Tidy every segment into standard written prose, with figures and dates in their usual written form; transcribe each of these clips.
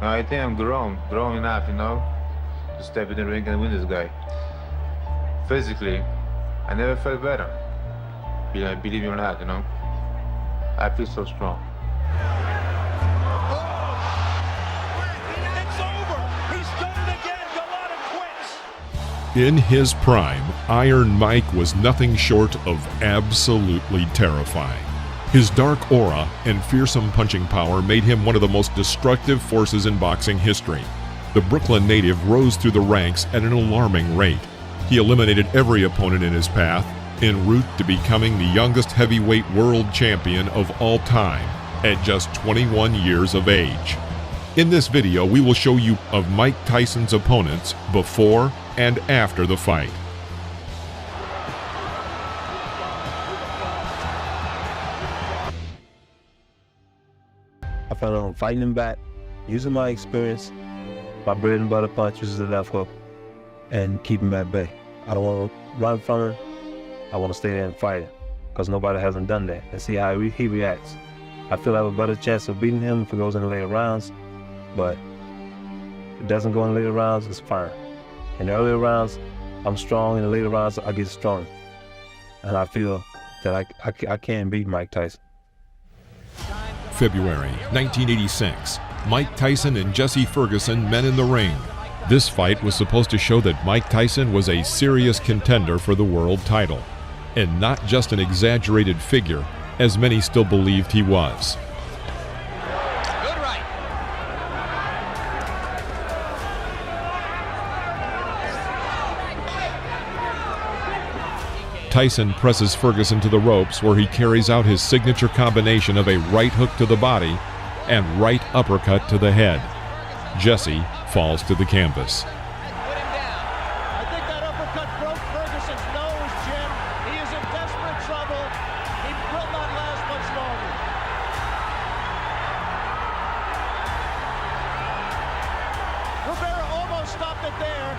I think I'm grown enough, to step in the ring and win this guy. Physically, I never felt better. Believe me or not, I feel so strong. It's over. He's done it again. Galata quits. In his prime, Iron Mike was nothing short of absolutely terrifying. His dark aura and fearsome punching power made him one of the most destructive forces in boxing history. The Brooklyn native rose through the ranks at an alarming rate. He eliminated every opponent in his path, en route to becoming the youngest heavyweight world champion of all time at just 21 years of age. In this video, we will show you of Mike Tyson's opponents before and after the fight. I found out I'm fighting him back, using my experience, my bread and butter punches, the left hook, and keep him at bay. I don't want to run from him. I want to stay there and fight him, because nobody hasn't done that, and see how he reacts. I feel I have a better chance of beating him if it goes in the later rounds, but if it doesn't go in the later rounds, it's fine. In the earlier rounds, I'm strong. In the later rounds, I get strong. And I feel that I can beat Mike Tyson. February 1986, Mike Tyson and Jesse Ferguson met in the ring. This fight was supposed to show that Mike Tyson was a serious contender for the world title, and not just an exaggerated figure, as many still believed he was. Good right. Tyson presses Ferguson to the ropes, where he carries out his signature combination of a right hook to the body and right uppercut to the head. Jesse falls to the canvas. Put him down. I think that uppercut broke Ferguson's nose, Jim. He is in desperate trouble. He will not last much longer. Rivera almost stopped it there.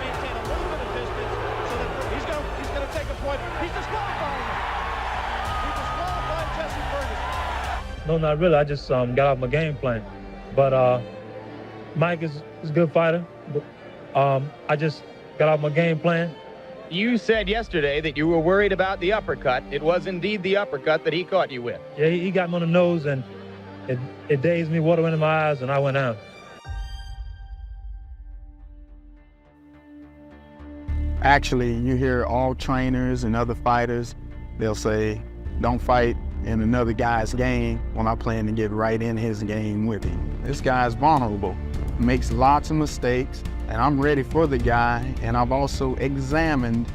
Maintain a little bit of distance so that he's gonna take a point. He's disqualifying him. He disqualified Jesse Ferguson. No, not really. I just got off my game plan. But Mike is a good fighter. I just got off my game plan. You said yesterday that you were worried about the uppercut. It was indeed the uppercut that he caught you with. Yeah, he got me on the nose, and it dazed me, water went in my eyes, and I went out. Actually, you hear all trainers and other fighters, they'll say, don't fight in another guy's game when I plan to get right in his game with him. This guy's vulnerable, makes lots of mistakes, and I'm ready for the guy, and I've also examined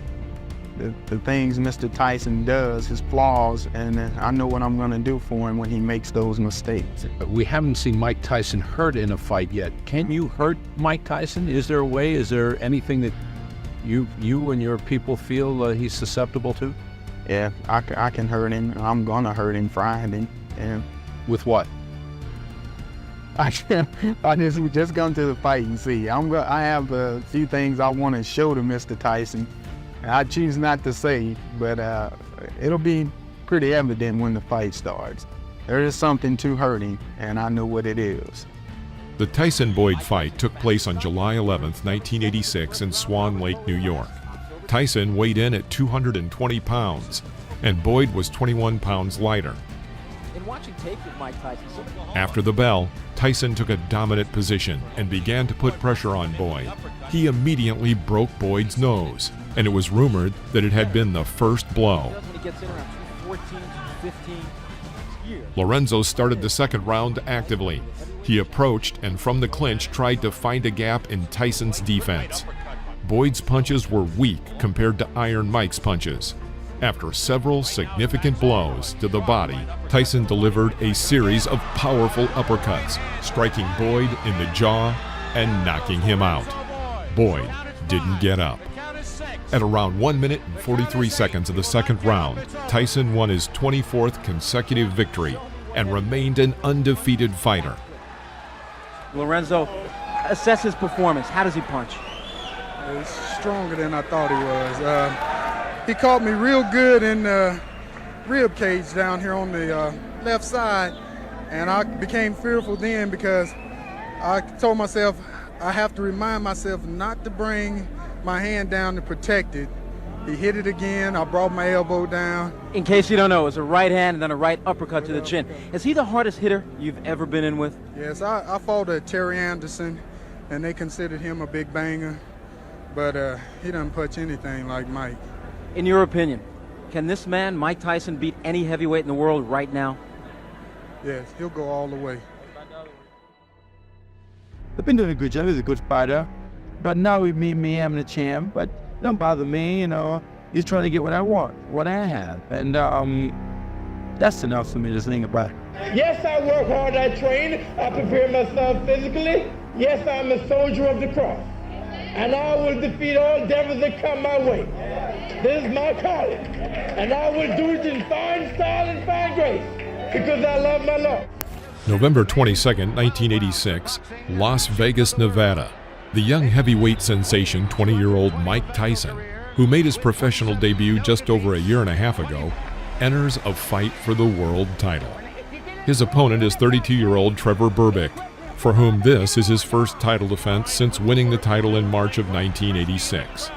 the things Mr. Tyson does, his flaws, and I know what I'm gonna do for him when he makes those mistakes. We haven't seen Mike Tyson hurt in a fight yet. Can you hurt Mike Tyson? Is there a way? Is there anything that you and your people feel he's susceptible to? Yeah, I can hurt him. I'm gonna hurt him Friday. And with what? I just come to the fight and see. I have a few things I want to show to Mr. Tyson. I choose not to say, but it'll be pretty evident when the fight starts. There is something to hurt him, and I know what it is. The Tyson-Boyd fight took place on July 11th, 1986 in Swan Lake, New York. Tyson weighed in at 220 pounds, and Boyd was 21 pounds lighter. In watching tape with Mike Tyson, After the bell, Tyson took a dominant position and began to put pressure on Boyd. He immediately broke Boyd's nose, and it was rumored that it had been the first blow. when he gets in around 214, 215. Lorenzo started the second round actively. He approached and from the clinch tried to find a gap in Tyson's defense. Boyd's punches were weak compared to Iron Mike's punches. After several significant blows to the body, Tyson delivered a series of powerful uppercuts, striking Boyd in the jaw and knocking him out. Boyd didn't get up. At around 1 minute and 43 seconds of the second round, Tyson won his 24th consecutive victory and remained an undefeated fighter. Lorenzo, assess his performance. How does he punch? He's stronger than I thought he was. He caught me real good in the rib cage down here on the left side, and I became fearful then because I told myself I have to remind myself not to bring my hand down to protect it. He hit it again. I brought my elbow down. In case you don't know, it's a right hand and then a right uppercut to the chin. Is he the hardest hitter you've ever been in with? Yes, I fought Terry Anderson, and they considered him a big banger, but he doesn't punch anything like Mike. In your opinion, can this man, Mike Tyson, beat any heavyweight in the world right now? Yes, he'll go all the way. I've been doing a good job. He's a good fighter. But now with me, I'm the champ. But don't bother me, you know. He's trying to get what I want, what I have. And that's enough for me to think about. Yes, I work hard, I train, I prepare myself physically. Yes, I'm a soldier of the cross. And I will defeat all devils that come my way. This is my calling. And I will do it in fine style and fine grace, because I love my Lord. November 22nd, 1986, Las Vegas, Nevada. The young heavyweight sensation, 20-year-old Mike Tyson, who made his professional debut just over a year and a half ago, enters a fight for the world title. His opponent is 32-year-old Trevor Berbick, for whom this is his first title defense since winning the title in March of 1986.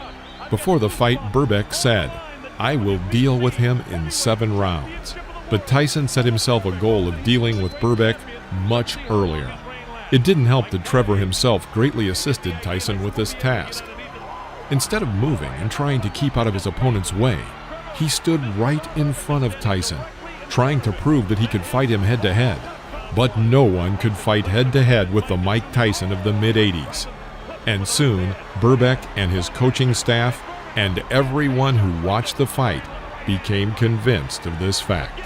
Before the fight, Berbick said, "I will deal with him in 7 rounds." But Tyson set himself a goal of dealing with Berbick much earlier. It didn't help that Trevor himself greatly assisted Tyson with this task. Instead of moving and trying to keep out of his opponent's way, he stood right in front of Tyson, trying to prove that he could fight him head-to-head. But no one could fight head-to-head with the Mike Tyson of the mid-'80s. And soon, Berbick and his coaching staff and everyone who watched the fight became convinced of this fact.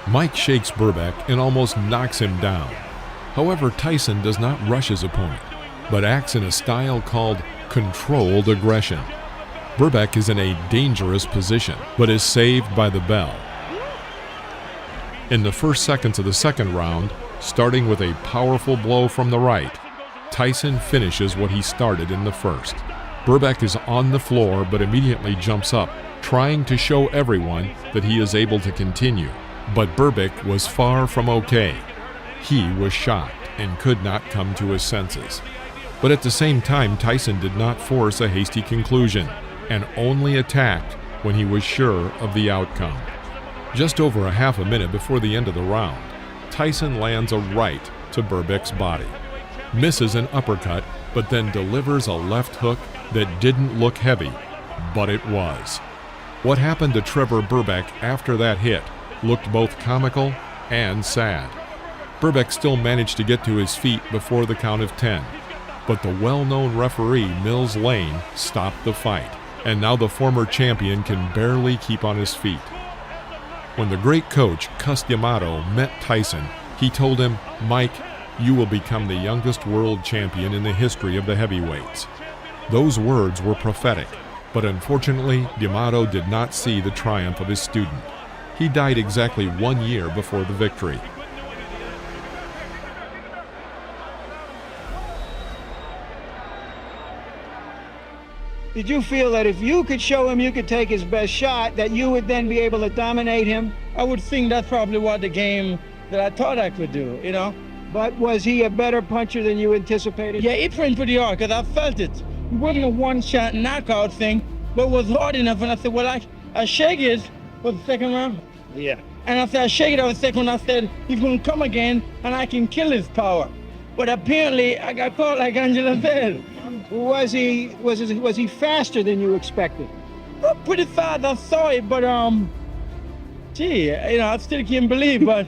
Mike shakes Berbick and almost knocks him down. However, Tyson does not rush his opponent, but acts in a style called controlled aggression. Berbick is in a dangerous position, but is saved by the bell. In the first seconds of the second round, starting with a powerful blow from the right, Tyson finishes what he started in the first. Berbick is on the floor but immediately jumps up, trying to show everyone that he is able to continue. But Berbick was far from okay. He was shocked and could not come to his senses. But at the same time, Tyson did not force a hasty conclusion and only attacked when he was sure of the outcome. Just over a half a minute before the end of the round, Tyson lands a right to Berbick's body, misses an uppercut, but then delivers a left hook that didn't look heavy, but it was. What happened to Trevor Berbick after that hit looked both comical and sad. Berbick still managed to get to his feet before the count of 10, but the well-known referee Mills Lane stopped the fight, and now the former champion can barely keep on his feet. When the great coach Cus D'Amato met Tyson, he told him, "Mike, you will become the youngest world champion in the history of the heavyweights." Those words were prophetic, but unfortunately, D'Amato did not see the triumph of his student. He died exactly 1 year before the victory. Did you feel that if you could show him you could take his best shot, that you would then be able to dominate him? I would think that's probably what the game that I thought I could do, you know? But was he a better puncher than you anticipated? Yeah, he trained pretty hard because I felt it. It wasn't a one-shot knockout thing, but it was hard enough. And I said, well, I shake it for the second round. Yeah. And I said, I shake it on the second round. I said, he's going to come again, and I can kill his power. But apparently, I got caught like Angela said. Was he faster than you expected? Well, pretty fast, I saw it, but gee, you know, I still can't believe. But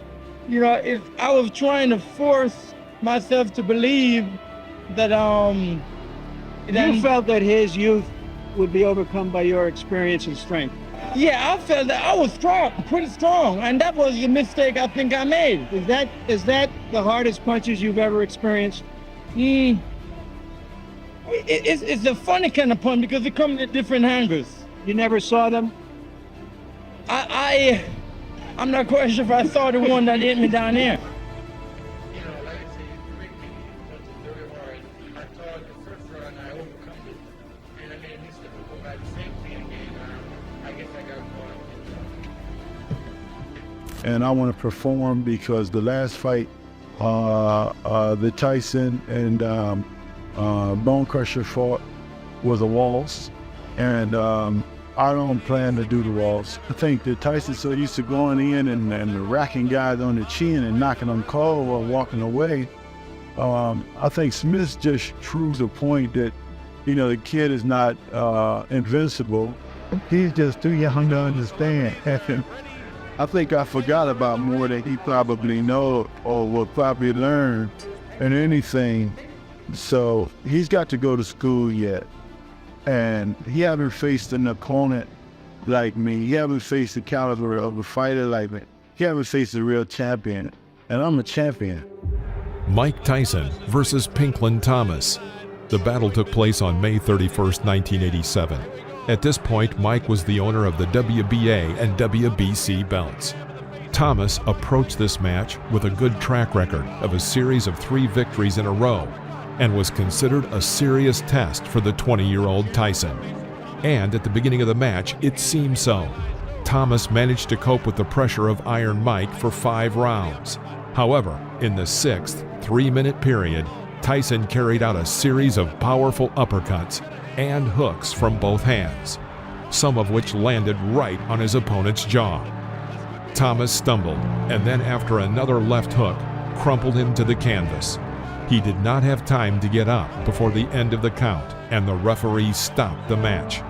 you know, I was trying to force myself to believe that you felt that his youth would be overcome by your experience and strength. Yeah, I felt that I was strong, pretty strong, and that was the mistake I think I made. Is that the hardest punches you've ever experienced? It's a funny kind of punch because it comes at different angles. You never saw them? I'm not quite sure if I saw the one that hit me down here. And I want to perform because the last fight the Tyson and Bone Crusher fought was a waltz, and I don't plan to do the waltz. I think that Tyson's so used to going in and racking guys on the chin and knocking them cold while walking away. I think Smith just proves a point that, you know, the kid is not invincible. He's just too young to understand. I think I forgot about more than he probably knows or will probably learn than anything. So he's got to go to school yet. And he haven't faced an opponent like me. He haven't faced the caliber of a fighter like me. He haven't faced a real champion. And I'm a champion. Mike Tyson versus Pinklin Thomas. The battle took place on May 31st, 1987. At this point, Mike was the owner of the WBA and WBC belts. Thomas approached this match with a good track record of a series of 3 victories in a row and was considered a serious test for the 20-year-old Tyson. And at the beginning of the match, it seemed so. Thomas managed to cope with the pressure of Iron Mike for 5 rounds. However, in the 6th 3-minute period, Tyson carried out a series of powerful uppercuts and hooks from both hands, some of which landed right on his opponent's jaw. Thomas stumbled, and then after another left hook, crumpled him to the canvas. He did not have time to get up before the end of the count, and the referee stopped the match.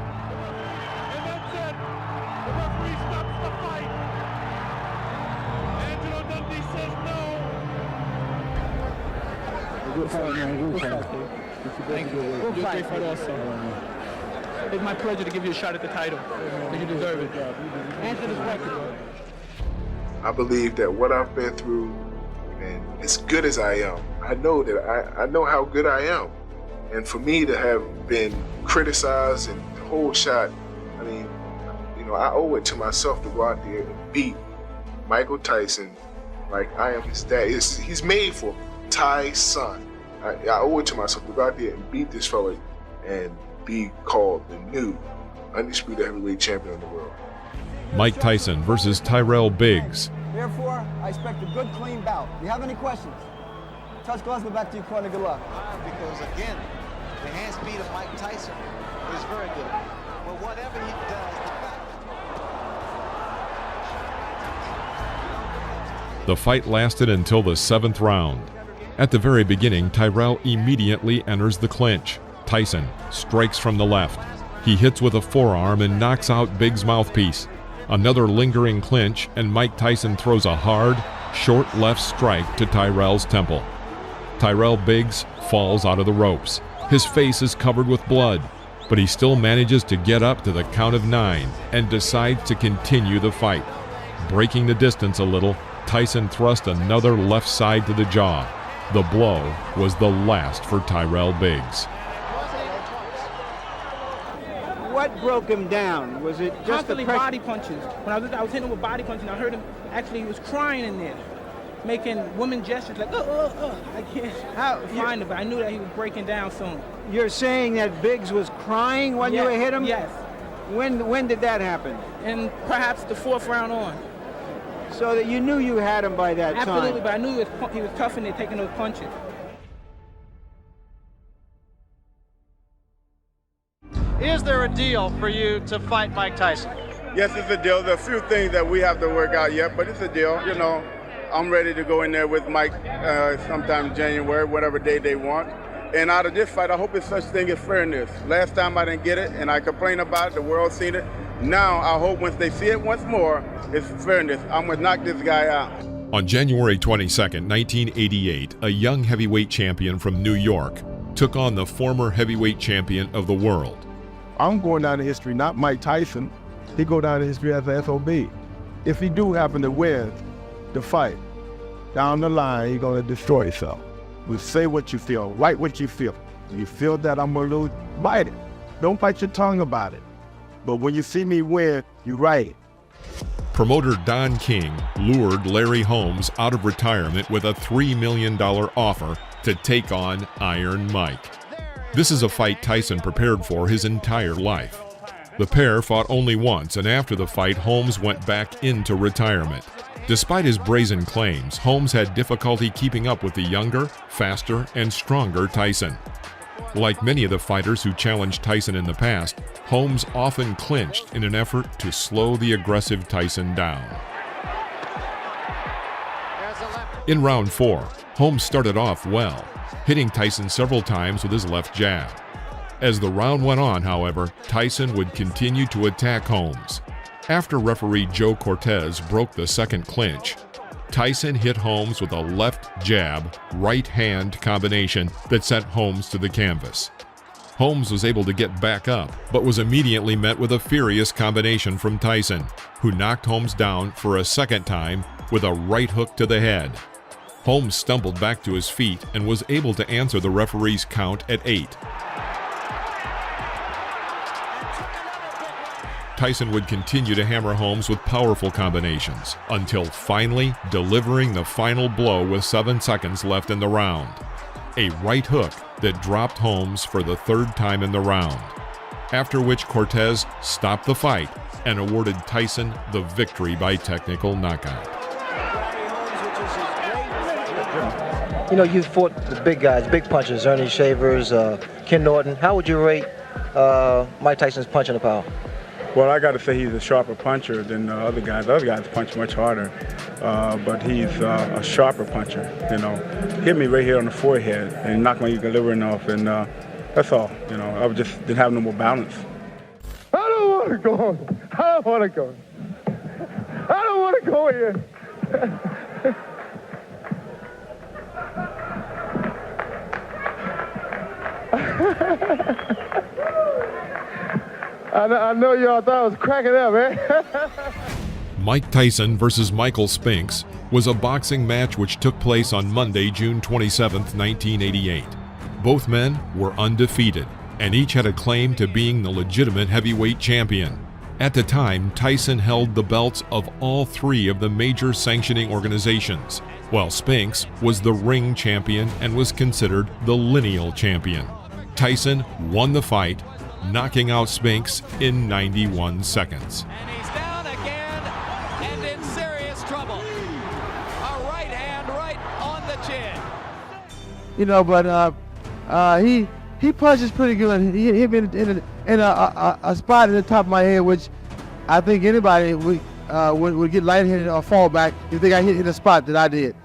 Thank you. Great fight also. It's my pleasure to give you a shot at the title. You deserve it. Answer this question. I believe that what I've been through, and as good as I am, I know that I know how good I am. And for me to have been criticized and the whole shot, I mean, you know, I owe it to myself to go out there and beat Michael Tyson like I am his dad. He's made for Tyson. I owe it to myself to go out there and beat this fella and be called the new undisputed heavyweight champion of the world. Mike Tyson versus Tyrell Biggs. Therefore, I expect a good, clean bout. Do you have any questions? Touch gloves, go back to your corner. Good luck. Because again, the hand speed of Mike Tyson is very good. But whatever he does, The fight lasted until the 7th round. At the very beginning, Tyrell immediately enters the clinch. Tyson strikes from the left. He hits with a forearm and knocks out Biggs' mouthpiece. Another lingering clinch, and Mike Tyson throws a hard, short left strike to Tyrell's temple. Tyrell Biggs falls out of the ropes. His face is covered with blood, but he still manages to get up to the count of 9 and decides to continue the fight. Breaking the distance a little, Tyson thrust another left side to the jaw. The blow was the last for Tyrell Biggs. What broke him down? Was it just constantly body punches? When I was hitting him with body punches, and I heard him, actually he was crying in there, making woman gestures like, I can't find it, but I knew that he was breaking down soon. You're saying that Biggs was crying when you hit him? Yes. When did that happen? And perhaps the 4th round on. So that you knew you had him by that time? Absolutely, but I knew he was tough in there taking those punches. is there a deal for you to fight Mike Tyson? Yes, it's a deal. There are a few things that we have to work out yet, but it's a deal. You know, I'm ready to go in there with Mike sometime in January, whatever day they want. And out of this fight, I hope it's such thing as fairness. Last time I didn't get it, and I complained about it. The world's seen it. Now I hope once they see it once more, it's fairness. I'm going to knock this guy out. On January 22nd, 1988, a young heavyweight champion from New York took on the former heavyweight champion of the world. I'm going down in history, not Mike Tyson. He go down in history as an FOB. If he do happen to win the fight, down the line, he's going to destroy himself. We say what you feel, write what you feel. You feel that I'm going to lose, bite it. Don't bite your tongue about it. But when you see me win, you write it. Promoter Don King lured Larry Holmes out of retirement with a $3 million offer to take on Iron Mike. This is a fight Tyson prepared for his entire life. The pair fought only once, and after the fight, Holmes went back into retirement. Despite his brazen claims, Holmes had difficulty keeping up with the younger, faster, and stronger Tyson. Like many of the fighters who challenged Tyson in the past, Holmes often clinched in an effort to slow the aggressive Tyson down. In round 4, Holmes started off well, hitting Tyson several times with his left jab. As the round went on, however, Tyson would continue to attack Holmes. After referee Joe Cortez broke the second clinch, Tyson hit Holmes with a left jab, right hand combination that sent Holmes to the canvas. Holmes was able to get back up, but was immediately met with a furious combination from Tyson, who knocked Holmes down for a second time with a right hook to the head. Holmes stumbled back to his feet and was able to answer the referee's count at 8. Tyson would continue to hammer Holmes with powerful combinations, until finally delivering the final blow with 7 seconds left in the round. A right hook that dropped Holmes for the 3rd time in the round, after which Cortez stopped the fight and awarded Tyson the victory by technical knockout. You know, you fought the big guys, big punchers, Ernie Shavers, Ken Norton. How would you rate Mike Tyson's punching power? Well, I got to say he's a sharper puncher than the other guys. The other guys punch much harder, but he's a sharper puncher, you know. Hit me right here on the forehead and knocked my delivering off, and that's all, you know. I just didn't have no more balance. I don't want to go. I don't want to go. I don't want to go here. I know y'all thought I was cracking up, man. Mike Tyson versus Michael Spinks was a boxing match which took place on Monday, June 27, 1988. Both men were undefeated, and each had a claim to being the legitimate heavyweight champion. At the time, Tyson held the belts of all 3 of the major sanctioning organizations, while Spinks was the ring champion and was considered the lineal champion. Tyson won the fight, knocking out Spinks in 91 seconds. And he's down again and in serious trouble. A right hand right on the chin. You know, but he punches pretty good. He hit me in a spot at the top of my head, which I think anybody would get lightheaded or fall back if they got hit in the spot that I did.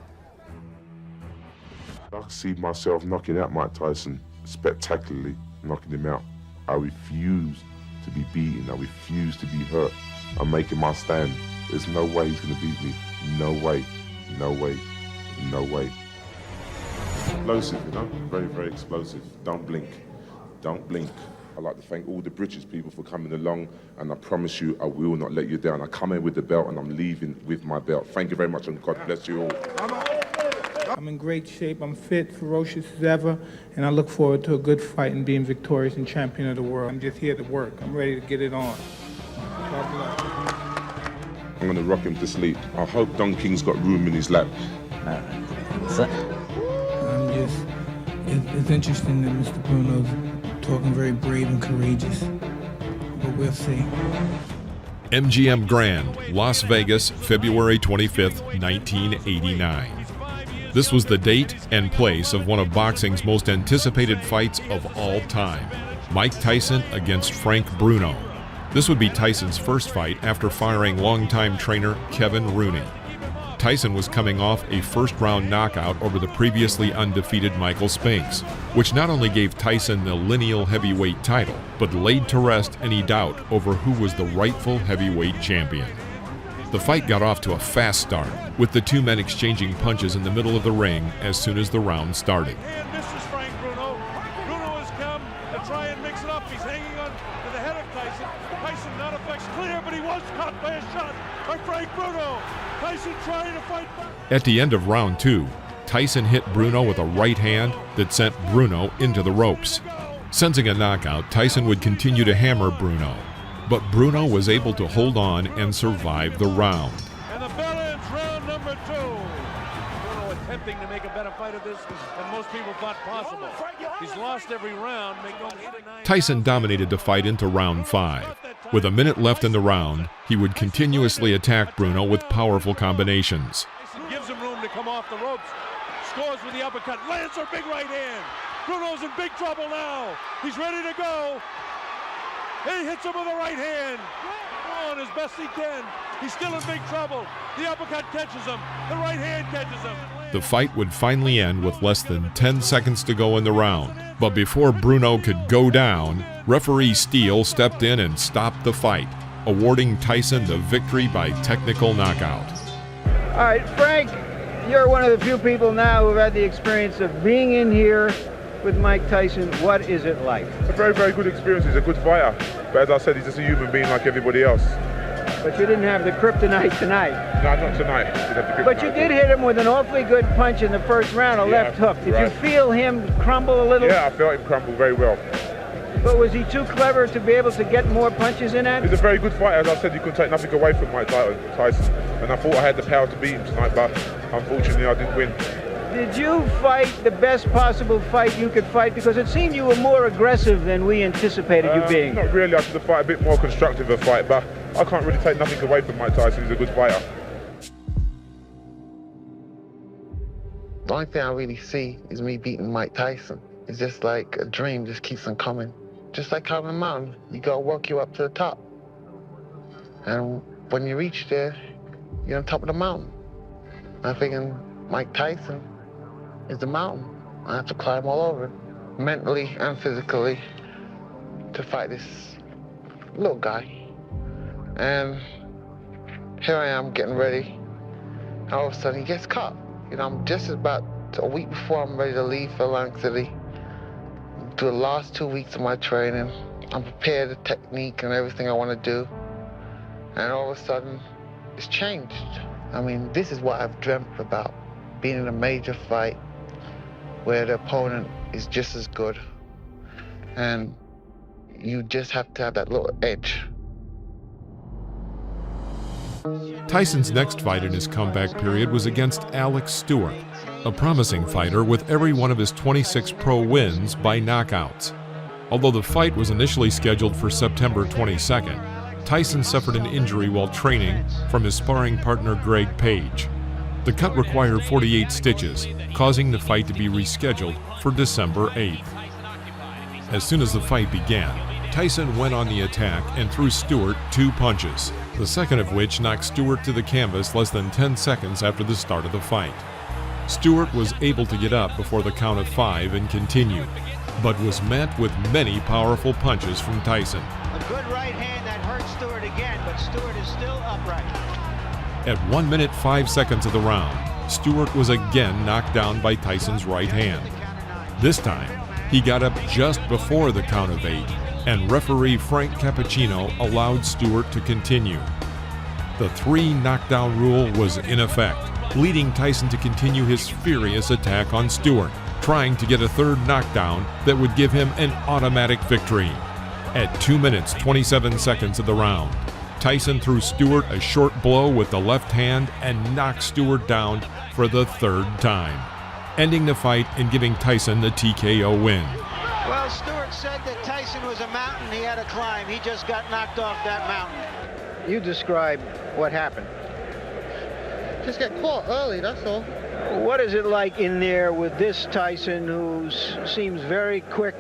I can see myself knocking out Mike Tyson, spectacularly knocking him out. I refuse to be beaten. I refuse to be hurt. I'm making my stand. There's no way he's going to beat me. No way. No way. No way. Explosive, you know? Very, very explosive. Don't blink. Don't blink. I'd like to thank all the British people for coming along, and I promise you I will not let you down. I come in with the belt and I'm leaving with my belt. Thank you very much, and God bless you all. I'm in great shape. I'm fit, ferocious as ever, and I look forward to a good fight and being victorious and champion of the world. I'm just here to work. I'm ready to get it on. God bless. I'm going to rock him to sleep. I hope Don King's got room in his lap. It's interesting that Mr. Bruno's talking very brave and courageous, but we'll see. MGM Grand, Las Vegas, February 25th, 1989. This was the date and place of one of boxing's most anticipated fights of all time, Mike Tyson against Frank Bruno. This would be Tyson's first fight after firing longtime trainer Kevin Rooney. Tyson was coming off a first-round knockout over the previously undefeated Michael Spinks, which not only gave Tyson the lineal heavyweight title, but laid to rest any doubt over who was the rightful heavyweight champion. The fight got off to a fast start, with the 2 men exchanging punches in the middle of the ring as soon as the round started. And this is Frank Bruno. Bruno has come to try and mix it up. He's hanging on to the head of Tyson. Tyson not effects clear, but he was caught by a shot by Frank Bruno. Tyson trying to fight back. At the end of round 2, Tyson hit Bruno with a right hand that sent Bruno into the ropes. Sensing a knockout, Tyson would continue to hammer Bruno, but Bruno was able to hold on and survive the round. And the bell ends round number 2. Bruno attempting anything to make a better fight of this than most people thought possible. He's lost every round, make no mistake. Tyson dominated the fight into round 5. With a minute left in the round, he would continuously attack Bruno with powerful combinations. Tyson gives him room to come off the ropes. Scores with the uppercut, lands her big right hand. Bruno's in big trouble now. He's ready to go. He hits him with a right hand. On as best he can. He's still in big trouble. The uppercut catches him. The right hand catches him. The fight would finally end with less than 10 seconds to go in the round. But before Bruno could go down, referee Steele stepped in and stopped the fight, awarding Tyson the victory by technical knockout. All right, Frank, you're one of the few people now who've had the experience of being in here with Mike Tyson. What is it like? It's a very, very good experience. He's a good fighter. But as I said, he's just a human being like everybody else. But you didn't have the kryptonite tonight. No, not tonight. But you did hit him with an awfully good punch in the first round, a left hook. Did you feel him crumble a little? Yeah, I felt him crumble very well. But was he too clever to be able to get more punches in at? He's a very good fighter. As I said, you could take nothing away from Mike Tyson. And I thought I had the power to beat him tonight, but unfortunately I didn't win. Did you fight the best possible fight you could fight? Because it seemed you were more aggressive than we anticipated you being. Not really. I should have fought a bit more constructive a fight, but I can't really take nothing away from Mike Tyson. He's a good fighter. The only thing I really see is me beating Mike Tyson. It's just like a dream just keeps on coming. Just like climbing a mountain, you gotta work you up to the top. And when you reach there, you're on top of the mountain. I'm thinking Mike Tyson is the mountain. I have to climb all over it, mentally and physically, to fight this little guy. And here I am getting ready, and all of a sudden he gets caught. You know, I'm just about a week before I'm ready to leave for Atlantic City. Do the last 2 weeks of my training. I'm prepared, the technique and everything I want to do. And all of a sudden, it's changed. I mean, this is what I've dreamt about. Being in a major fight where the opponent is just as good. And you just have to have that little edge. Tyson's next fight in his comeback period was against Alex Stewart, a promising fighter with every one of his 26 pro wins by knockouts. Although the fight was initially scheduled for September 22nd, Tyson suffered an injury while training from his sparring partner Greg Page. The cut required 48 stitches, causing the fight to be rescheduled for December 8th. As soon as the fight began, Tyson went on the attack and threw Stewart 2 punches, the second of which knocked Stewart to the canvas less than 10 seconds after the start of the fight. Stewart was able to get up before the count of 5 and continue, but was met with many powerful punches from Tyson. A good right hand that hurt Stewart again, but Stewart is still upright. At 1 minute 5 seconds of the round, Stewart was again knocked down by Tyson's right hand. This time, he got up just before the count of 8, and referee Frank Cappuccino allowed Stewart to continue. The 3 knockdown rule was in effect, leading Tyson to continue his furious attack on Stewart, trying to get a third knockdown that would give him an automatic victory. At 2 minutes 27 seconds of the round, Tyson threw Stewart a short blow with the left hand and knocked Stewart down for the 3rd time, ending the fight and giving Tyson the TKO win. Well, Stewart said that Tyson was a mountain he had to climb. He just got knocked off that mountain. You describe what happened. Just get caught early, that's all. What is it like in there with this Tyson who seems very quick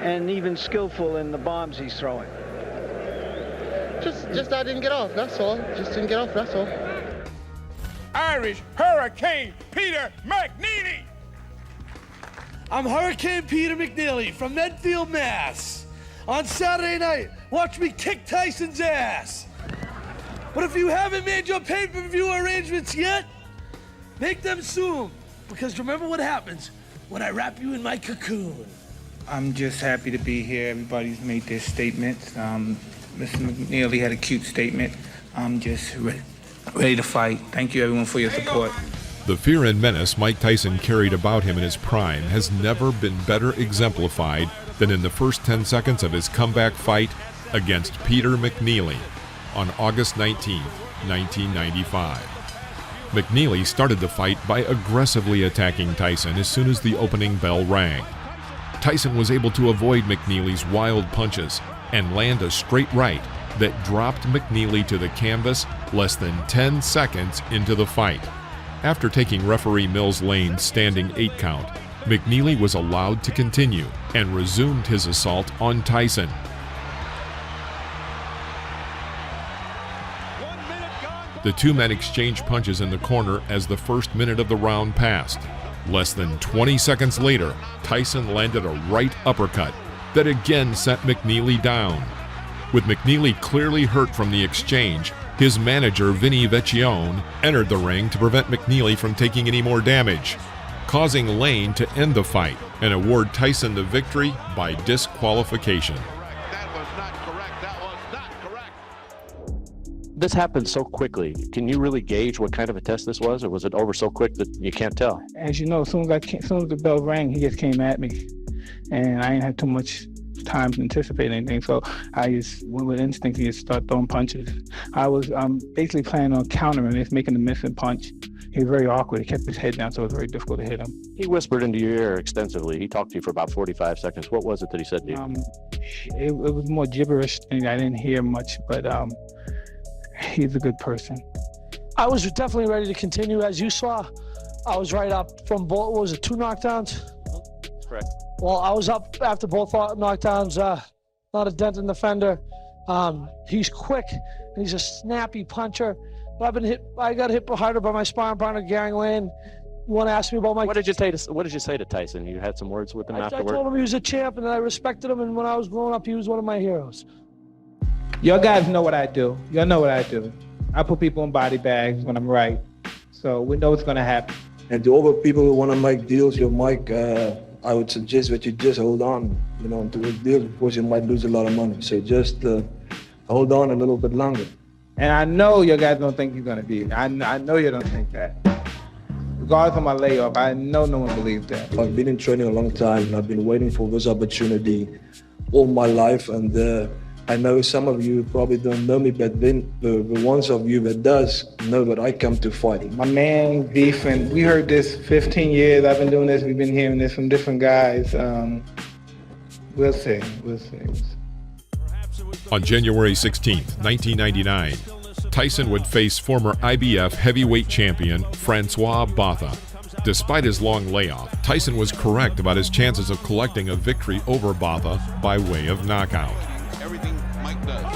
and even skillful in the bombs he's throwing? Just I didn't get off, that's all. Just didn't get off, that's all. Irish Hurricane Peter McNeely. I'm Hurricane Peter McNeely from Medfield, Mass. On Saturday night, watch me kick Tyson's ass. But if you haven't made your pay-per-view arrangements yet, make them soon, because remember what happens when I wrap you in my cocoon. I'm just happy to be here. Everybody's made their statements. Mr. McNeely had a cute statement. I'm just ready to fight. Thank you, everyone, for your support. The fear and menace Mike Tyson carried about him in his prime has never been better exemplified than in the first 10 seconds of his comeback fight against Peter McNeely on August 19, 1995. McNeely started the fight by aggressively attacking Tyson as soon as the opening bell rang. Tyson was able to avoid McNeely's wild punches and land a straight right that dropped McNeely to the canvas less than 10 seconds into the fight. After taking referee Mills Lane's standing 8 count, McNeely was allowed to continue and resumed his assault on Tyson. The two men exchanged punches in the corner as the first minute of the round passed. Less than 20 seconds later, Tyson landed a right uppercut that again sent McNeely down. With McNeely clearly hurt from the exchange, his manager Vinny Vecchione entered the ring to prevent McNeely from taking any more damage, causing Lane to end the fight and award Tyson the victory by disqualification. This happened so quickly. Can you really gauge what kind of a test this was, or was it over so quick that you can't tell? As you know, as soon as the bell rang, he just came at me, and I didn't have too much time to anticipate anything, so I just went with instinct to just start throwing punches. I was basically planning on countering it, making the missing punch. He was very awkward. He kept his head down, so it was very difficult to hit him. He whispered into your ear extensively. He talked to you for about 45 seconds. What was it that he said to you? It was more gibberish, and I didn't hear much, but he's a good person. I was definitely ready to continue. As you saw, I was right up from both, what was it, 2 knockdowns? Correct. Well, I was up after both knockdowns, not a dent in the fender. He's quick, and he's a snappy puncher. But I got hit harder by my sparring partner, Gary Lane. You want to ask me about my... What did you say to Tyson? You had some words with him afterward? I told him he was a champ, and I respected him, and when I was growing up, he was one of my heroes. Your guys know what I do. Y'all know what I do. I put people in body bags when I'm right. So we know what's going to happen. And to all the people who want to make deals with Mike, I would suggest that you just hold on, to the deal, because you might lose a lot of money. So just hold on a little bit longer. And I know you guys don't think you're going to beat me. I know you don't think that. Regardless of my layoff, I know no one believes that. I've been in training a long time, and I've been waiting for this opportunity all my life. And I know some of you probably don't know me, but then the ones of you that does know that I come to fighting. My man, beef, and we heard this 15 years. I've been doing this. We've been hearing this from different guys. We'll see. On January 16th, 1999, Tyson would face former IBF heavyweight champion Francois Botha. Despite his long layoff, Tyson was correct about his chances of collecting a victory over Botha by way of knockout. Everything Mike does. Here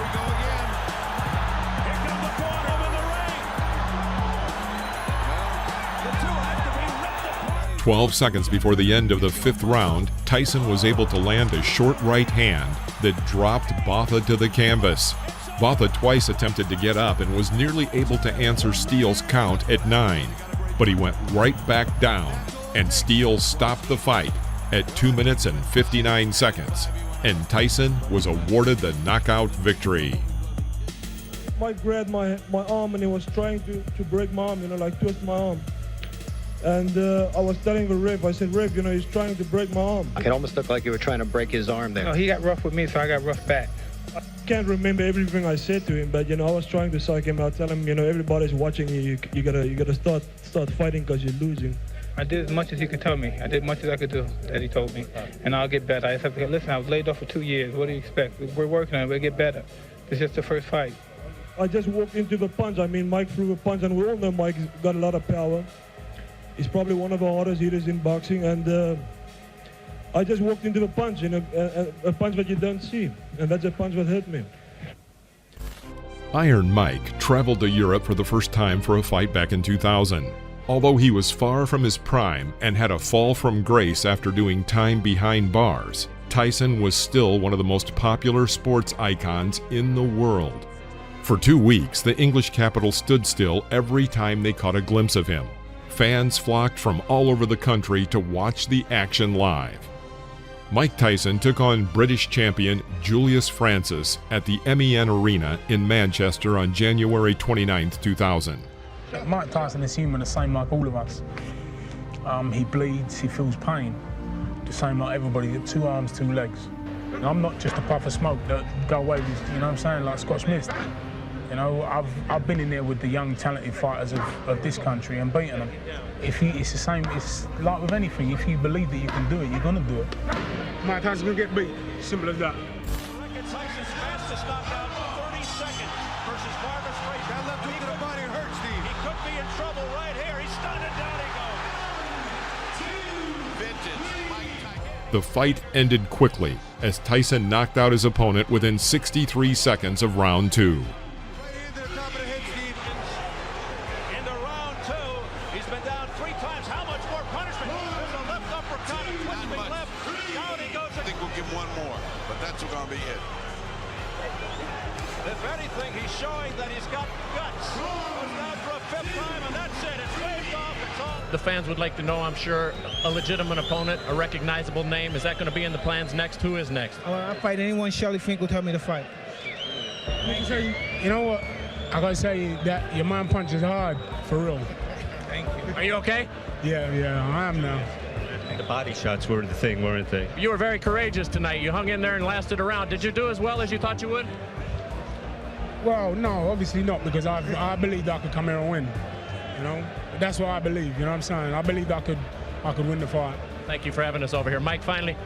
we go again. Here comes the corner in the ring. The two have to be ripped apart. 12 seconds before the end of the 5th round, Tyson was able to land a short right hand that dropped Botha to the canvas. Botha twice attempted to get up and was nearly able to answer Steele's count at 9, but he went right back down, and Steele stopped the fight at 2 minutes and 59 seconds, and Tyson was awarded the knockout victory. Mike grabbed my arm and he was trying to break my arm, twist my arm. And I was telling the ref, I said, ref, he's trying to break my arm. It almost looked like you were trying to break his arm there. No, he got rough with me, so I got rough back. I can't remember everything I said to him, but I was trying to psych him out, tell him, everybody's watching you. You gotta start fighting because you're losing. I did as much as he could tell me. I did as much as I could do that he told me, and I'll get better. I just have to listen. I was laid off for 2 years. What do you expect? We're working on it. We'll get better. It's just the first fight. I just walked into the punch. Mike threw a punch, and we all know Mike's got a lot of power. He's probably one of the hardest hitters in boxing, and I just walked into the punch, a punch that you don't see, and that's a punch that hurt me. Iron Mike traveled to Europe for the first time for a fight back in 2000. Although he was far from his prime and had a fall from grace after doing time behind bars, Tyson was still one of the most popular sports icons in the world. For 2 weeks, the English capital stood still every time they caught a glimpse of him. Fans flocked from all over the country to watch the action live. Mike Tyson took on British champion Julius Francis at the MEN Arena in Manchester on January 29, 2000. Mike Tyson is human, the same like all of us. He bleeds, he feels pain. the same like everybody, 2 arms, 2 legs. And I'm not just a puff of smoke that go away with, you know what I'm saying, like Scott Smith. You know, I've been in there with the young, talented fighters of this country and beaten them. It's the same, it's like with anything. If you believe that you can do it, you're gonna do it. Mike Tyson's gonna get beat, simple as that. Tyson's fastest knockout, 30 seconds versus Barbara Straight. That left hook to the body hurts, Steve. He could be in trouble right here. He's stunned and down he goes. Vintage Mike Tyson. The fight ended quickly as Tyson knocked out his opponent within 63 seconds of round 2. Into round 2, he's been down 3 times. How much more punishment? There's a left uppercut, a twisting left. Down he goes. I think we'll give 1 more, but that's going to be it. If anything, he's showing that he's got guts. Goes down for a 5th time, and that's it. It's waved off. It's all. The fans would like to know, I'm sure, a legitimate opponent, a recognizable name. Is that going to be in the plans next? Who is next? I fight anyone Shelly Fink will tell me to fight. You know what? I gotta say that your man punch is hard, for real. Thank you. Are you okay? Yeah, I am now. The body shots were the thing, weren't they? You were very courageous tonight. You hung in there and lasted around. Did you do as well as you thought you would? Well, no, obviously not, because I believed I could come here and win. You know, that's what I believe. You know what I'm saying? I believed I could win the fight. Thank you for having us over here, Mike. Finally,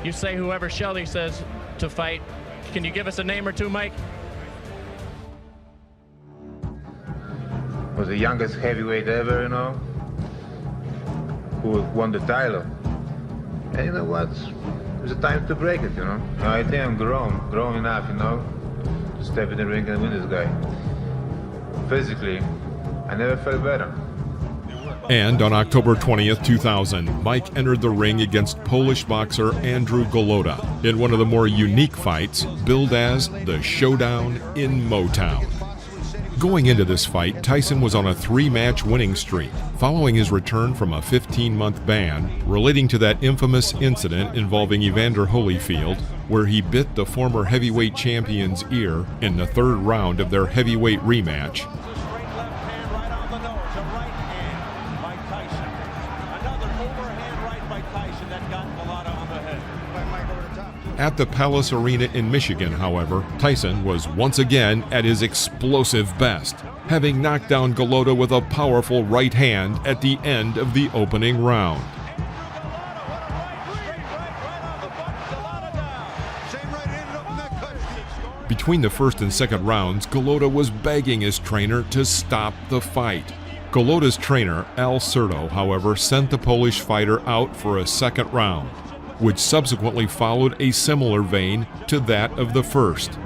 you say whoever Shelly says to fight. Can you give us a name or two, Mike? Was the youngest heavyweight ever, you know, who won the title. And you know what? It was a time to break it, you know. I think I'm grown enough, you know, to step in the ring and win this guy. Physically, I never felt better. And on October 20th, 2000, Mike entered the ring against Polish boxer Andrew Golota in one of the more unique fights, billed as the Showdown in Motown. Going into this fight, Tyson was on a 3-match winning streak, following his return from a 15-month ban relating to that infamous incident involving Evander Holyfield, where he bit the former heavyweight champion's ear in the 3rd round of their heavyweight rematch. At the Palace Arena in Michigan, however, Tyson was once again at his explosive best, having knocked down Golota with a powerful right hand at the end of the opening round. Between the 1st and 2nd rounds, Golota was begging his trainer to stop the fight. Golota's trainer, Al Certo, however, sent the Polish fighter out for a 2nd round, which subsequently followed a similar vein to that of the first.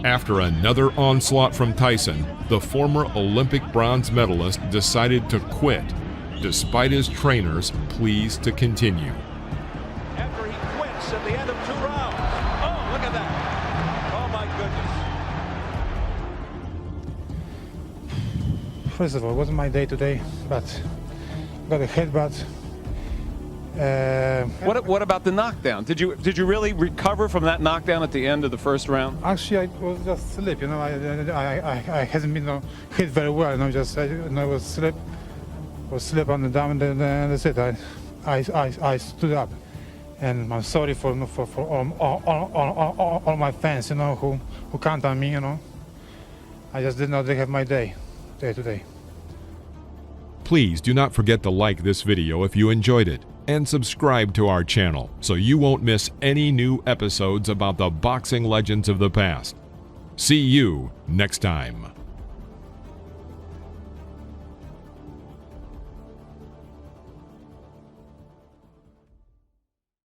After another onslaught from Tyson, the former Olympic bronze medalist decided to quit, despite his trainer's pleas to continue. After he quits at the end of 2 rounds. Oh, look at that. Oh, my goodness. First of all, it wasn't my day today, but got a headbutt. What about the knockdown? Did you really recover from that knockdown at the end of the 1st round? Actually, I was just sleep. You know, I hasn't been hit very well. You know, I was slip on the down, and that's it. I stood up, and I'm sorry for all my fans, you know, who count on me. You know, I just did not have my day today. Please do not forget to like this video if you enjoyed it, and subscribe to our channel so you won't miss any new episodes about the boxing legends of the past. See you next time.